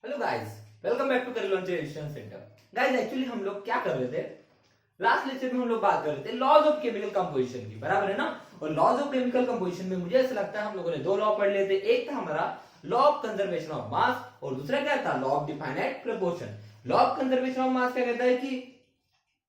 Hello guys, welcome back to Career Launch Education Centre. Guys actually हम लोग क्या कर रहे थे, लास्ट लेक्चर में हम लोग बात कर रहे थे लॉज ऑफ केमिकल कंपोजिशन की, बराबर है ना। और लॉज ऑफ केमिकल कंपोजिशन में मुझे ऐसा लगता है हम लोगों ने दो लॉ पढ़ लिए थे। एक था हमारा law of conservation of mass और दूसरा क्या था, law of definite proportion. Law of conservation of mass क्या कहता है कि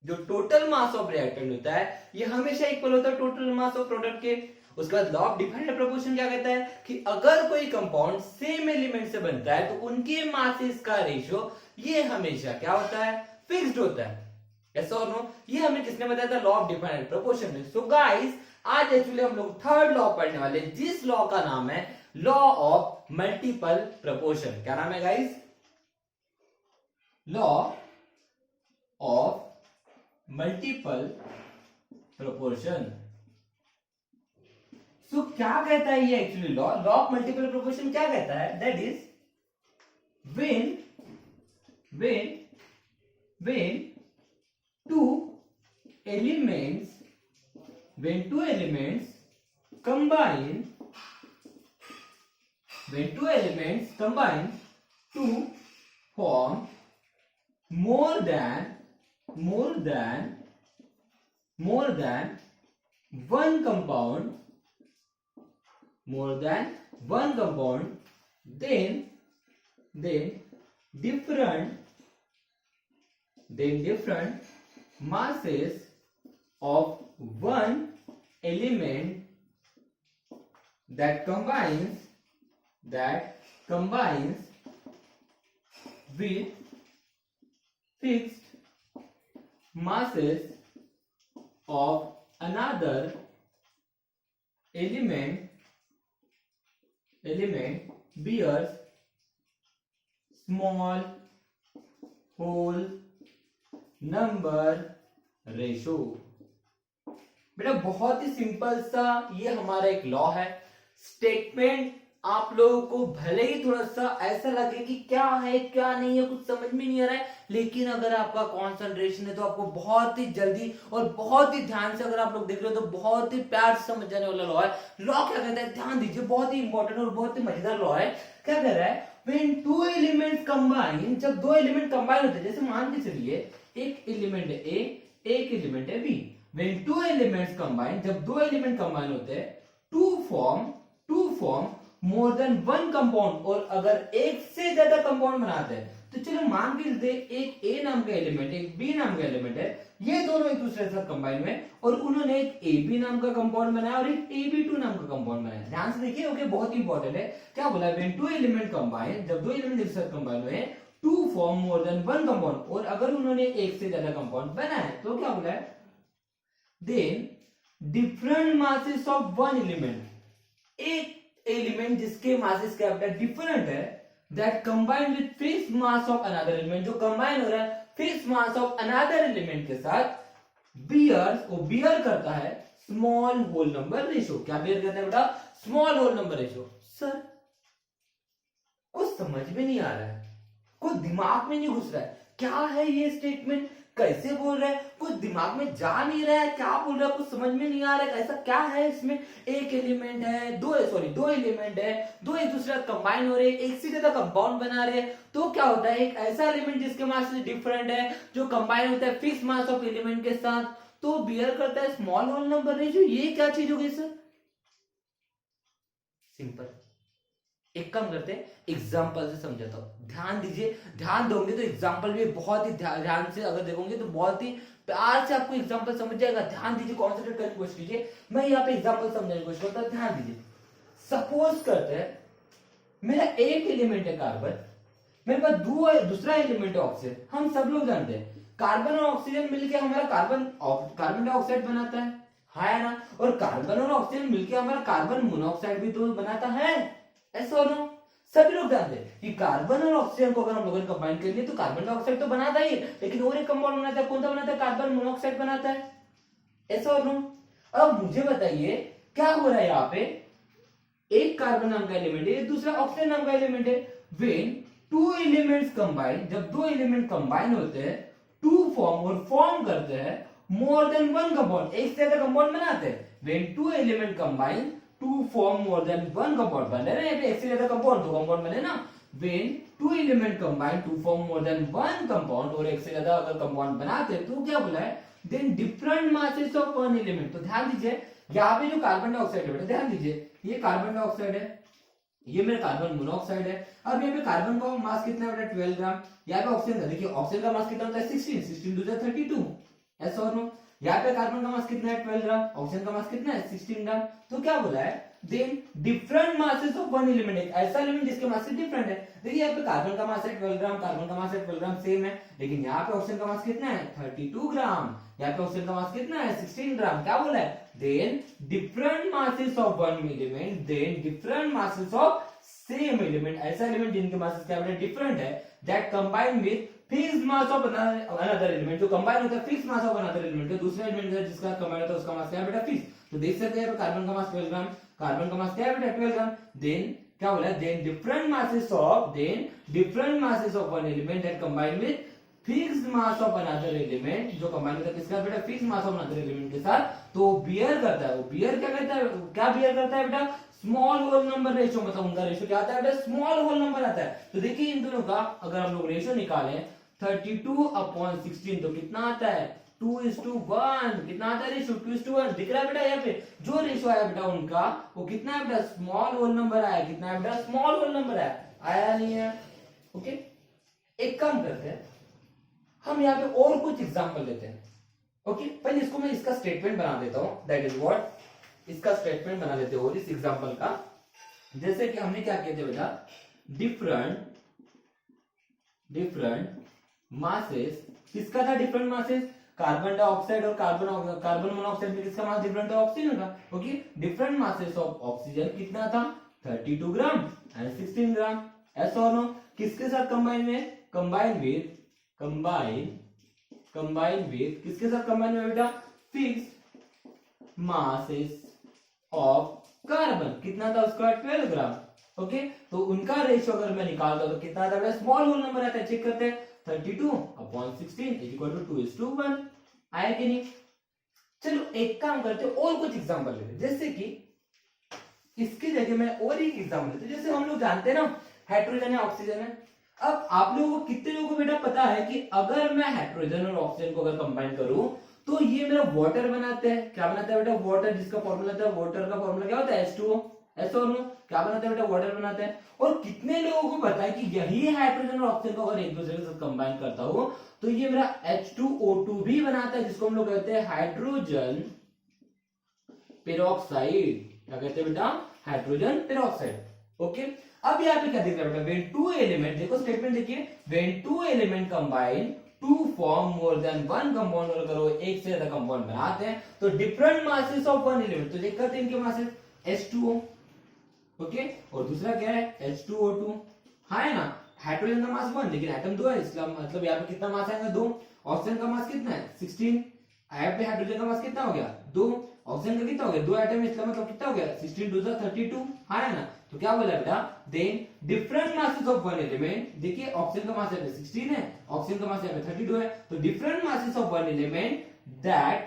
जो टोटल मास ऑफ रिएक्टेंट होता है ये हमेशा इक्वल होता है टोटल मास ऑफ प्रोडक्ट के। उसके बाद लॉ ऑफ डिफाइंड प्रोपोर्शन क्या कहता है कि अगर कोई कंपाउंड सेम एलिमेंट से बनता है तो उनके मासेस का रेशियो ये हमेशा क्या होता है, फिक्स्ड होता है। यस और नो, ये हमें किसने बताया था, लॉ ऑफ डिफाइंड प्रोपोर्शन में। सो गाइस आज एक्चुअली हम लोग थर्ड लॉ पढ़ने वाले, जिस लॉ का नाम है लॉ ऑफ मल्टीपल प्रोपोर्शन। क्या नाम है guys, law of multiple proportion. So क्या कहता है ये actually law of multiple proportion क्या कहता है, that is when two elements combine to form more than one compound, then different masses of one element that combines with fixed masses of another element bears small whole number ratio. बेटा बहुत ही simple सा ये हमारा एक law है। Statement आप लोगों को भले ही थोड़ा सा ऐसा लगे कि क्या है क्या नहीं है, कुछ समझ में नहीं आ रहा है, लेकिन अगर आपका कंसंट्रेशन है तो आपको बहुत ही जल्दी और बहुत ही ध्यान से, अगर आप लोग देख रहे हो तो बहुत ही प्यार से समझ जाने वाला लॉ है। लॉ क्या कहता है, ध्यान दीजिए, बहुत ही इंपॉर्टेंट और बहुत ही मजेदार लॉ है। क्या कह रहा है, when two elements combine, जब दो एलिमेंट कंबाइन होते हैं, जैसे मान के चलिए एक एलिमेंट है ए, एक एलिमेंट है B. when two elements combine, जब दो एलिमेंट कंबाइन होते हैं to form more than one compound, और अगर एक से ज्यादा कंपाउंड बनाते हैं तो चलो मान के चलते एक ए नाम का एलिमेंट एक बी नाम का एलिमेंट है, ये दोनों एक दूसरे के साथ कंबाइन हुए और उन्होंने एक ए बी नाम का कंपाउंड बनाया और एक ए बी टू नाम का कंपाउंड बनाया। ध्यान से देखिए, ओके, बहुत इंपॉर्टेंट है। क्या बोला, व्हेन टू एलिमेंट कंबाइन, जब दो एलिमेंट एक साथ कंबाइन हुए to form more than one compound, और अगर उन्होंने एक से ज्यादा कंपाउंड बनाया तो क्या बोला है, then different masses of one element, एक एलिमेंट जिसके मासेस क्या होता है, डिफरेंट है, that combine with fixed mass of another element, जो कंबाइन हो रहा है fixed mass of another element के साथ, बियर करता है स्मॉल होल नंबर रेशियो। क्या बियर करता है बेटा, small whole number ratio. Sir कुछ समझ में नहीं आ रहा है, कुछ दिमाग में नहीं घुस रहा है, क्या है ये स्टेटमेंट, कैसे बोल रहा है, कुछ दिमाग में जा नहीं रहा है, क्या बोल रहा है, कुछ समझ में नहीं आ रहा है, ऐसा क्या है इसमें। एक एलिमेंट है, दो एलिमेंट है, दो एक दूसरे कंबाइन हो रहे हैं, एक से ज्यादा कंपाउंड बना रहे हैं, तो क्या होता है, एक ऐसा एलिमेंट जिसके मास डिफरेंट है, जो कंबाइन होता है फिक्स मास ऑफ एलिमेंट के साथ, तो बियर करता है स्मॉल होल नंबर रेशियो। ये क्या चीज होगी सर, सिंपल। एक काम करते हैं, एग्जाम्पल से समझाता हूं, ध्यान दीजिए, ध्यान दोगे तो एग्जाम्पल भी बहुत ही ध्यान से अगर देखोगे तो बहुत ही प्यार से आपको एग्जाम्पल समझ जाएगा। ध्यान दीजिए, कॉन्सेंट्रेट करने की कोशिश कीजिए, मैं यहाँ पे एग्जाम्पल समझाने की कोशिश करता हूं। ध्यान दीजिए, सपोज करते हैं मेरा एक एलिमेंट है कार्बन, मेरे पास दूसरा एलिमेंट है ऑक्सीजन। हम सब लोग जानते हैं कार्बन और ऑक्सीजन मिलकर हमारा कार्बन डाइऑक्साइड बनाता है ना, और कार्बन और ऑक्सीजन मिलकर हमारा कार्बन मोनोऑक्साइड भी तो बनाता है, ऐसा हो ना। सभी लोग जानते हैं कि कार्बन और ऑक्सीजन को अगर हम लोगों ने कंबाइन कर लिया तो कार्बन डाइऑक्साइड तो बनाता ही है, लेकिन और एक कंपाउंड बनाता है, कौन सा बनाता है, कार्बन मोनोऑक्साइड बनाता है, ऐसा हो ना। अब मुझे बताइए क्या हो रहा है, यहाँ पे एक कार्बन नाम का एलिमेंट है, दूसरा ऑक्सीजन नाम का एलिमेंट है। व्हेन टू एलिमेंट्स कंबाइन, जब दो एलिमेंट कंबाइन होते हैं टू फॉर्म करते हैं मोर देन वन कंपाउंड, एक से ज्यादा कंपाउंड बनाते हैं। When two element combine to form more than one compound, बन रहे हैं एक से ज्यादा कंपाउंड, दो कंपाउंड बने ना, when two element combine to form more than one compound, और एक से ज्यादा अगर कंपाउंड बनाते हैं तो क्या बोला है, then different masses of one element. तो ध्यान दीजिए यहाँ पे जो कार्बन डाइऑक्साइड है बेटा, ध्यान दीजिए ये कार्बन डाइऑक्साइड है, ये मेरा कार्बन मोनोऑक्साइड है। अब यहाँ पे कार्बन का मास कितना है बेटा 12 ग्राम। यहाँ पे ऑक्सीजन का देखिए, ऑक्सीजन का मास कितना होता है 16, 16 टू 32, ऐसा और नो। यहाँ पे कार्बन का मास कितना है 12 ग्राम, ऑक्सीजन का मास कितना है 16 ग्राम। तो क्या बोला है, then different masses of one element, एक ऐसा एलिमेंट जिसके मास डिफरेंट है। देखिए यहाँ पे कार्बन का मास है 12 ग्राम, कार्बन का मास है 12 ग्राम सेम है, लेकिन यहाँ पे ऑक्सीजन का मास कितना है 32 ग्राम, यहाँ पे ऑक्सीजन का मास कितना है 16 ग्राम। क्या बोला है, then different masses of one element, then different masses of same element, ऐसा एलिमेंट जिनके मासेस क्या बेटा डिफरेंट है, that combine with fixed mass of another element, जो कंबाइन होता है fixed mass of another element, दूसरे एलिमेंट है जिसका कंबाइन होता है उसका मास क्या है बेटा फिक्स। तो देख सकते हैं कार्बन का मास 12 ग्राम, कार्बन का मास क्या है बेटा 12 ग्राम। देन क्या बोला, then different masses of one element that combine with fixed mass of another element, जो कंबाइन होता है किसका बेटा fixed mass of another element के साथ, तो बियर करता है। वो बियर क्या करता है, क्या बियर करता है बेटा, स्मॉल होल नंबर रेशियो, मतलब उनका रेशियो क्या आता है बेटा स्मॉल होल नंबर आता है। तो देखिए इन दोनों का अगर हम लोग रेशियो निकालें 32/16 तो कितना आता है 2:1, कितना आता है रेशियो 2:1, दिख रहा है बेटा यहाँ पे जो रेशियो आया बेटा उनका वो कितना है बेटा स्मॉल होल नंबर आया, कितना है बेटा स्मॉल होल नंबर आया नहीं है। ओके, एक काम करते हैं हम यहाँ पे और कुछ एग्जांपल लेते हैं। ओके, पहले इसको मैं इसका स्टेटमेंट बना देता हूं, दैट इज व्हाट, इसका स्टेटमेंट बना लेते हो इस एग्जांपल का। जैसे कि हमने क्या किया था बेटा, डिफरेंट मासेस, किसका था डिफरेंट मासेस, कार्बन डाइऑक्साइड और कार्बन मोनोऑक्साइड में किसका मास डिफरेंट था, ऑक्सीजन का। Okay, different masses of oxygen कितना था 32 ग्राम एंड 16 ग्राम, ऐसा और नो। किसके साथ कंबाइन में, कंबाइन विद किसके साथ कंबाइन में बेटा, फिक्स्ड मासेस ऑफ कार्बन, कितना था उसका 12 ग्राम। ओके, तो उनका रेशियो अगर मैं निकालता हूं तो कितना आता है, स्मॉल होल नंबर आता है, चेक करते हैं 32/16 2:1, आया कि नहीं। चलो एक काम करते हैं और कुछ एग्जांपल लेते हैं, जैसे कि इसकी जगह मैं और एक एग्जांपल लेते हैं। जैसे हम लोग जानते हैं ना हाइड्रोजन है ऑक्सीजन है। अब आप लोगों को कितने लोगों को बेटा पता है कि अगर मैं हाइड्रोजन और ऑक्सीजन को अगर कंबाइन करूं तो ये मेरा वाटर बनाते हैं, क्या बनाता है बेटा वाटर, जिसका फॉर्मूला था वाटर का फॉर्मूला क्या होता है H2O, ऐसा और नो, क्या बनाता है बेटा वाटर बनाते हैं। और कितने लोगों को पता है कि यही हाइड्रोजन और ऑक्सीजन को अगर एक दूसरे के साथ कंबाइन करता हूं तो ये मेरा H2O2 भी बनाता है, जिसको हम लोग कहते हैं हाइड्रोजन पेरोक्साइड, क्या कहते हैं बेटा हाइड्रोजन पेरोक्साइड। ओके, अब यहाँ पे क्या दिख रहा है बेटा, व्हेन टू एलिमेंट, देखो स्टेटमेंट देखिए, when two element combine to form more than one compound, और करो एक से ज्यादा कंपाउंड बनाते हैं तो different masses of one element, तो चेक करते हैं इनके मासेस H2O, ओके, और दूसरा क्या है H2O2, हाँ है ना, हाइड्रोजन का मास 1 लेकिन एटम 2 है, इसका मतलब यहाँ पे कितना मास आएगा 2, ऑक्सीजन का मास कितना है 16, यहाँ पे हाइड्रोजन का मास कितना हो गया 2, ऑक्सीजन का कितना हो गया 2 एटम, इसका मतलब कितना हो गया 16 2 32, हाँ है ना। तो क्या बोला बेटा, then different masses of one element, देखिए ऑक्सीजन का मास यहाँ पे 16 है, ऑक्सीजन का मास यहाँ पे 32 है, तो different masses of one element that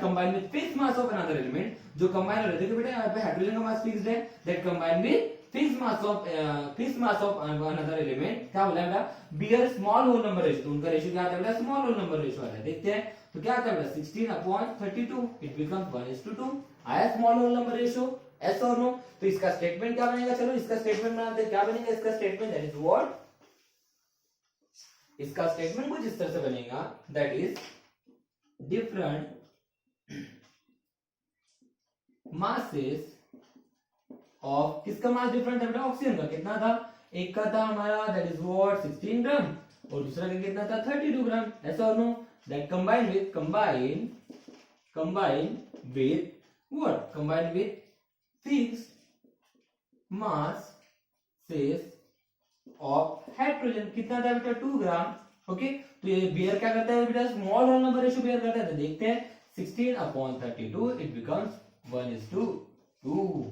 combine with fixed mass of another element, जो कंबाइन हो रहे थे बेटा, यहाँ पे हाइड्रोजन का मास फिक्स्ड है, that combine with fixed mass of another element, क्या बोला बेटा, bear small whole number ratio, तो उनका रेशियो क्या आता है बेटा स्मॉल होल नंबर रेशियो आता है, देखते हैं तो क्या आता है बेटा 16/32, इट बिकम्स 1:2, आया small whole number ratio, yes or no। तो इसका स्टेटमेंट क्या बनेगा, चलो इसका स्टेटमेंट बनाते हैं, क्या बनेगा इसका स्टेटमेंट, दैट इज व्हाट, इसका स्टेटमेंट कुछ इस तरह से बनेगा, that is different masses of, किसका मास डिफरेंट है बेटा ऑक्सीजन का, कितना था, एक का था हमारा दैट इज व्हाट 16 ग्राम और दूसरा का कितना था 32 ग्राम, ऐसा और no, that combine with fixed masses of hydrogen, कितना था बेटा 2 ग्राम। ओके, तो ये बियर क्या करता है बेटा small whole number ratio bear करता है, तो देखते हैं 16/32, इट बिकम्स 1:2,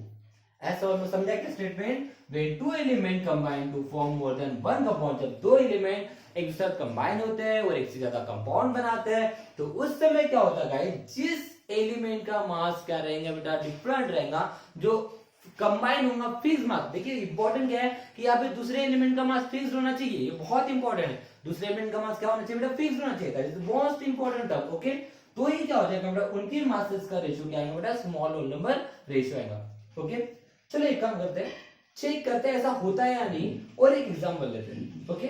ऐसा और समझा क्या statement, when two element combine to form more than one compound, जब दो एलिमेंट एक साथ कंबाइन होते हैं और एक से ज्यादा कंपाउंड बनाते हैं तो उस समय क्या होता है, जिस एलिमेंट का मास क्या रहेगा बेटा डिफरेंट रहेगा, जो कंबाइन होगा फिक्स मास। देखिए इंपॉर्टेंट क्या है कि यहाँ पे दूसरे एलिमेंट का मास फिक्स होना चाहिए, ये बहुत इंपॉर्टेंट है। दूसरे एलिमेंट का मास क्या होना चाहिए बेटा, फिक्स होना चाहिए, मोस्ट इंपॉर्टेंट टर्म। ओके, तो ये क्या हो जाएगा बेटा, उनकी मासेस का रेशियो क्या आएगा बेटा, स्मॉल होल नंबर रेशियो आएगा। ओके, चलो एक काम करते हैं, चेक करते हैं ऐसा होता है या नहीं, और एक एग्जांपल लेते हैं। ओके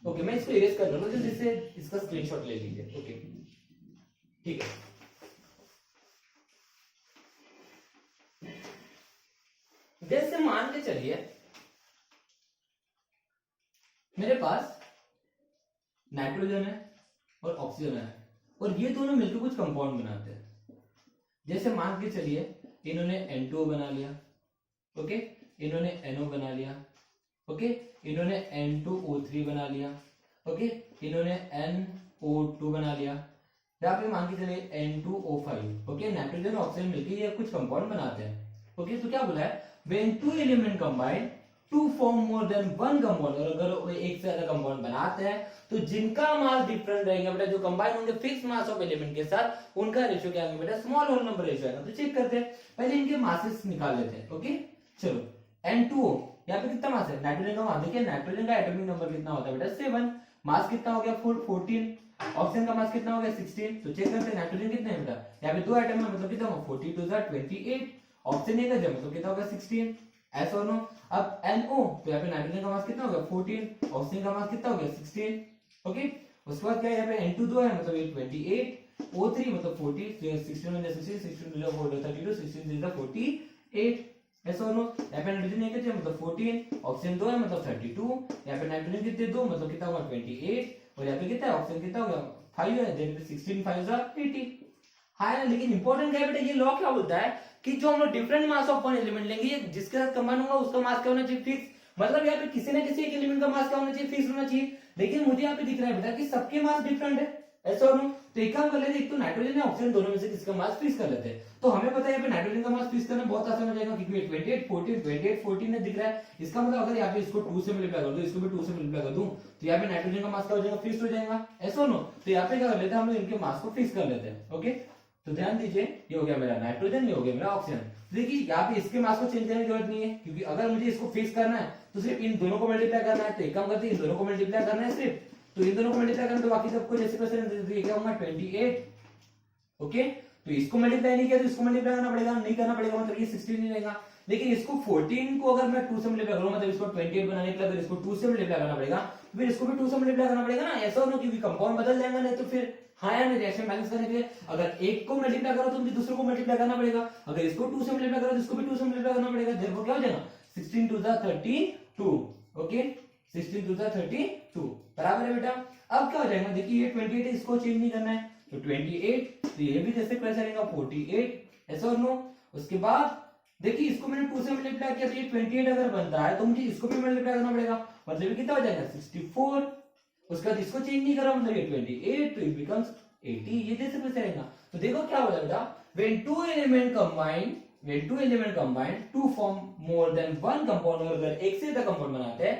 ओके, मैं इसको इरेज कर लूंगा, जिससे इसका स्क्रीनशॉट ले लीजिए। ओके ठीक है, जैसे मान के चलिए मेरे पास नाइट्रोजन है और ऑक्सीजन है, और ये दोनों मिलकर कुछ कंपाउंड बनाते हैं। जैसे मान के चलिए इन्होंने N2O बना लिया, ओके, इन्होंने NO बना लिया, ओके, इन्होंने N2O3 बना लिया, ओके, इन्होंने NO2 बना लिया, यहाँ पे मान के चलिए N2O5, ओके, नाइट्रोजन और ऑक्सीजन मिलकर ये कुछ कंपाउंड बनाते हैं। ओके, तो क्या बोला है, when two element combine to form more than one compound, और अगर वो एक से ज्यादा कंपाउंड बनाते हैं तो जिनका मास डिफरेंट रहेगा बेटा, जो कंबाइन होंगे फिक्स मास ऑफ एलिमेंट के साथ, उनका रेशियो क्या आएगा बेटा, स्मॉल होल नंबर रेशियो आएगा। तो चेक करते हैं, पहले इनके मासेस निकाल लेते हैं। ओके, चलो N2O यहाँ पे कितना मास है, नाइट्रोजन का मास, देखिए नाइट्रोजन का एटॉमिक नंबर कितना होता है बेटा, 7, मास कितना हो गया 14, ऑक्सीजन का मास कितना हो गया 16। तो चेक करते हैं नाइट्रोजन कितना है बेटा, यहाँ पे 2 एटम है, मतलब कितना होगा 42 28, ऑक्सीजन एक है मतलब कितना होगा 16, ऐसा और नो। अब NO, तो यहाँ पे नाइट्रोजन का मास कितना हो गया 14, ऑक्सीजन का मास कितना हो गया 16। ओके, उसके बाद क्या है, यहाँ पे N2 है मतलब 28, O3 मतलब 40, 16 में 16, 16 4 32, 16 48, ऐसा और नो। यहाँ पे नाइट्रोजन एक है मतलब 14, ऑक्सीजन 2 है मतलब 32, यहाँ पे नाइट्रोजन कितने 2 मतलब कितना होगा 28, और यहाँ पे कितना है ऑक्सीजन कितना होगा 5 है, देन 16 5 80। हाँ ना, लेकिन इंपॉर्टेंट क्या है बेटा, ये लॉ क्या बोलता है कि जो हम लोग different mass of one element लेंगे, जिसके साथ कंबाइन होगा उसका मास क्या होना चाहिए, फिक्स। मतलब यहाँ पे किसी ना किसी एक एलिमेंट का मास क्या होना चाहिए, फिक्स होना चाहिए। लेकिन मुझे यहाँ पे दिख रहा है बेटा कि सबके मास डिफरेंट है, ऐसा और नो। तो एक काम कर लेते हैं, एक तो नाइट्रोजन या ऑक्सीजन दोनों में से किसका मास फिक्स कर लेते हैं। तो हमें पता है यहाँ पे नाइट्रोजन का मास फिक्स करना बहुत आसान हो जाएगा, क्योंकि 28 14 28 14 दिख रहा है। इसका मतलब अगर यहाँ पे इसको 2 से मल्टीप्लाई कर दूं, इसको भी 2 से मल्टीप्लाई कर दूं, तो यहाँ पे नाइट्रोजन का मास क्या हो जाएगा, फिक्स हो जाएगा, ऐसा और नो। तो यहाँ पे क्या कर लेते हैं हम लोग, इनके मास को फिक्स कर लेते हैं। ओके, तो ध्यान दीजिए, ये हो गया मेरा नाइट्रोजन, ये हो गया मेरा ऑक्सीजन। देखिए यहाँ पे इसके मास को चेंज करने की जरूरत नहीं है, क्योंकि अगर मुझे इसको फिक्स करना है तो सिर्फ इन दोनों को मल्टीप्लाई करना है। तो एक काम करते हैं, इन दोनों को मल्टीप्लाई करना है सिर्फ, तो इन दोनों को मल्टीप्लाई करना, तो बाकी सबको जैसे कैसे क्या होगा 28। ओके, तो इसको मल्टीप्लाई नहीं किया तो इसको मल्टीप्लाई करना पड़ेगा, नहीं करना पड़ेगा मतलब ये 16 नहीं रहेगा। लेकिन इसको 14 को अगर मैं 2 से मल्टीप्लाई करूं, मतलब इसको 28 बनाने के लिए अगर इसको 2 से मल्टीप्लाई करना पड़ेगा, फिर इसको भी 2 से मल्टीप्लाई करना पड़ेगा ना, ऐसा हो, क्योंकि कंपाउंड बदल जाएगा, नहीं तो फिर हाँ या नहीं, रिएक्शन बैलेंस करने के लिए अगर एक को मल्टीप्लाई करो तो मुझे दूसरे को मल्टीप्लाई करना पड़ेगा, अगर इसको 2 से मल्टीप्लाई करो तो इसको भी 2 से मल्टीप्लाई करना पड़ेगा। देखो क्या हो जाएगा 16 2 32। ओके, 16 2 32 बराबर है बेटा। अब क्या हो जाएगा, देखिए ये 28 है, इसको चेंज नहीं करना है, तो 28, तो ये भी जैसे कैसे रहेगा 48, ऐसा और नो। उसके बाद देखिए इसको मैंने 2 से मल्टीप्लाई किया, तो ये 28 अगर बनता है तो मुझे इसको भी मल्टीप्लाई करना पड़ेगा, मतलब कितना हो जाएगा 64। उसके बाद इसको चेंज नहीं करा, मतलब ये 28, तो इट बिकम्स 80, ये जैसे कैसे रहेगा। तो देखो क्या हो जाएगा, when two element combine to form more than one compound, अगर एक से ज्यादा कंपाउंड बनाते हैं,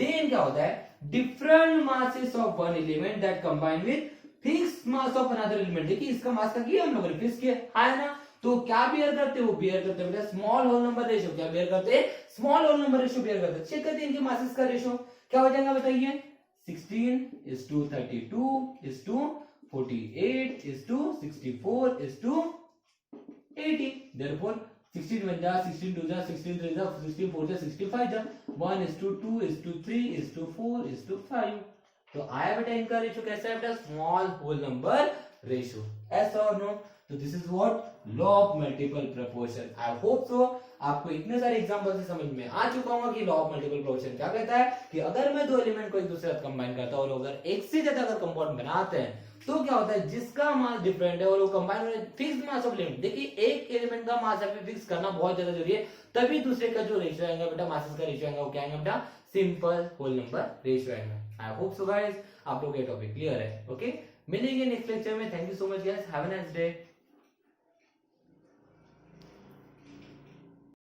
then क्या होता है, different masses of one element that combine with fixed mass of another element। देखिए इसका मास का किया हम लोगों ने, फिक्स किया है ना, तो क्या बियर करते हैं, वो बियर करते हैं बेटा स्मॉल होल नंबर रेशियो। क्या बियर करते हैं, small whole number ratio bear करते हैं। चेक करते हैं इनके मासेस का रेशियो क्या हो जाएगा, बताइए 16:32:48:64:80। Therefore 16 1 जा 16 2 जा 16 3 जा 16 4 जा 65 जा 1:2:3:4:5। तो आया बेटा इनका रेशियो कैसा है बेटा, स्मॉल होल नंबर रेशियो, ऐसा और नो। तो this is what law of multiple proportion. I hope so आपको इतने सारे एग्जांपल से समझ में आ चुका होगा कि लॉ ऑफ मल्टीपल प्रोपोर्शन क्या कहता है कि अगर मैं दो एलिमेंट को एक दूसरे साथ कंबाइन करता हूं और अगर एक से ज्यादा अगर कंपाउंड बनाते हैं तो क्या होता है, जिसका मास डिफरेंट है और वो कंबाइन होने फिक्स मास ऑफ एलिमेंट। देखिए एक एलिमेंट का मास यहाँ पे फिक्स करना बहुत ज्यादा जरूरी है, तभी दूसरे का जो रेशियो आएगा बेटा, मासेस का रेशियो आएगा, वो क्या आएगा बेटा, सिंपल होल नंबर रेशियो आएगा। आई होप सो गाइस आप लोग ये टॉपिक क्लियर है। ओके, मिलेंगे नेक्स्ट लेक्चर में। Thank you so much guys, have a nice day.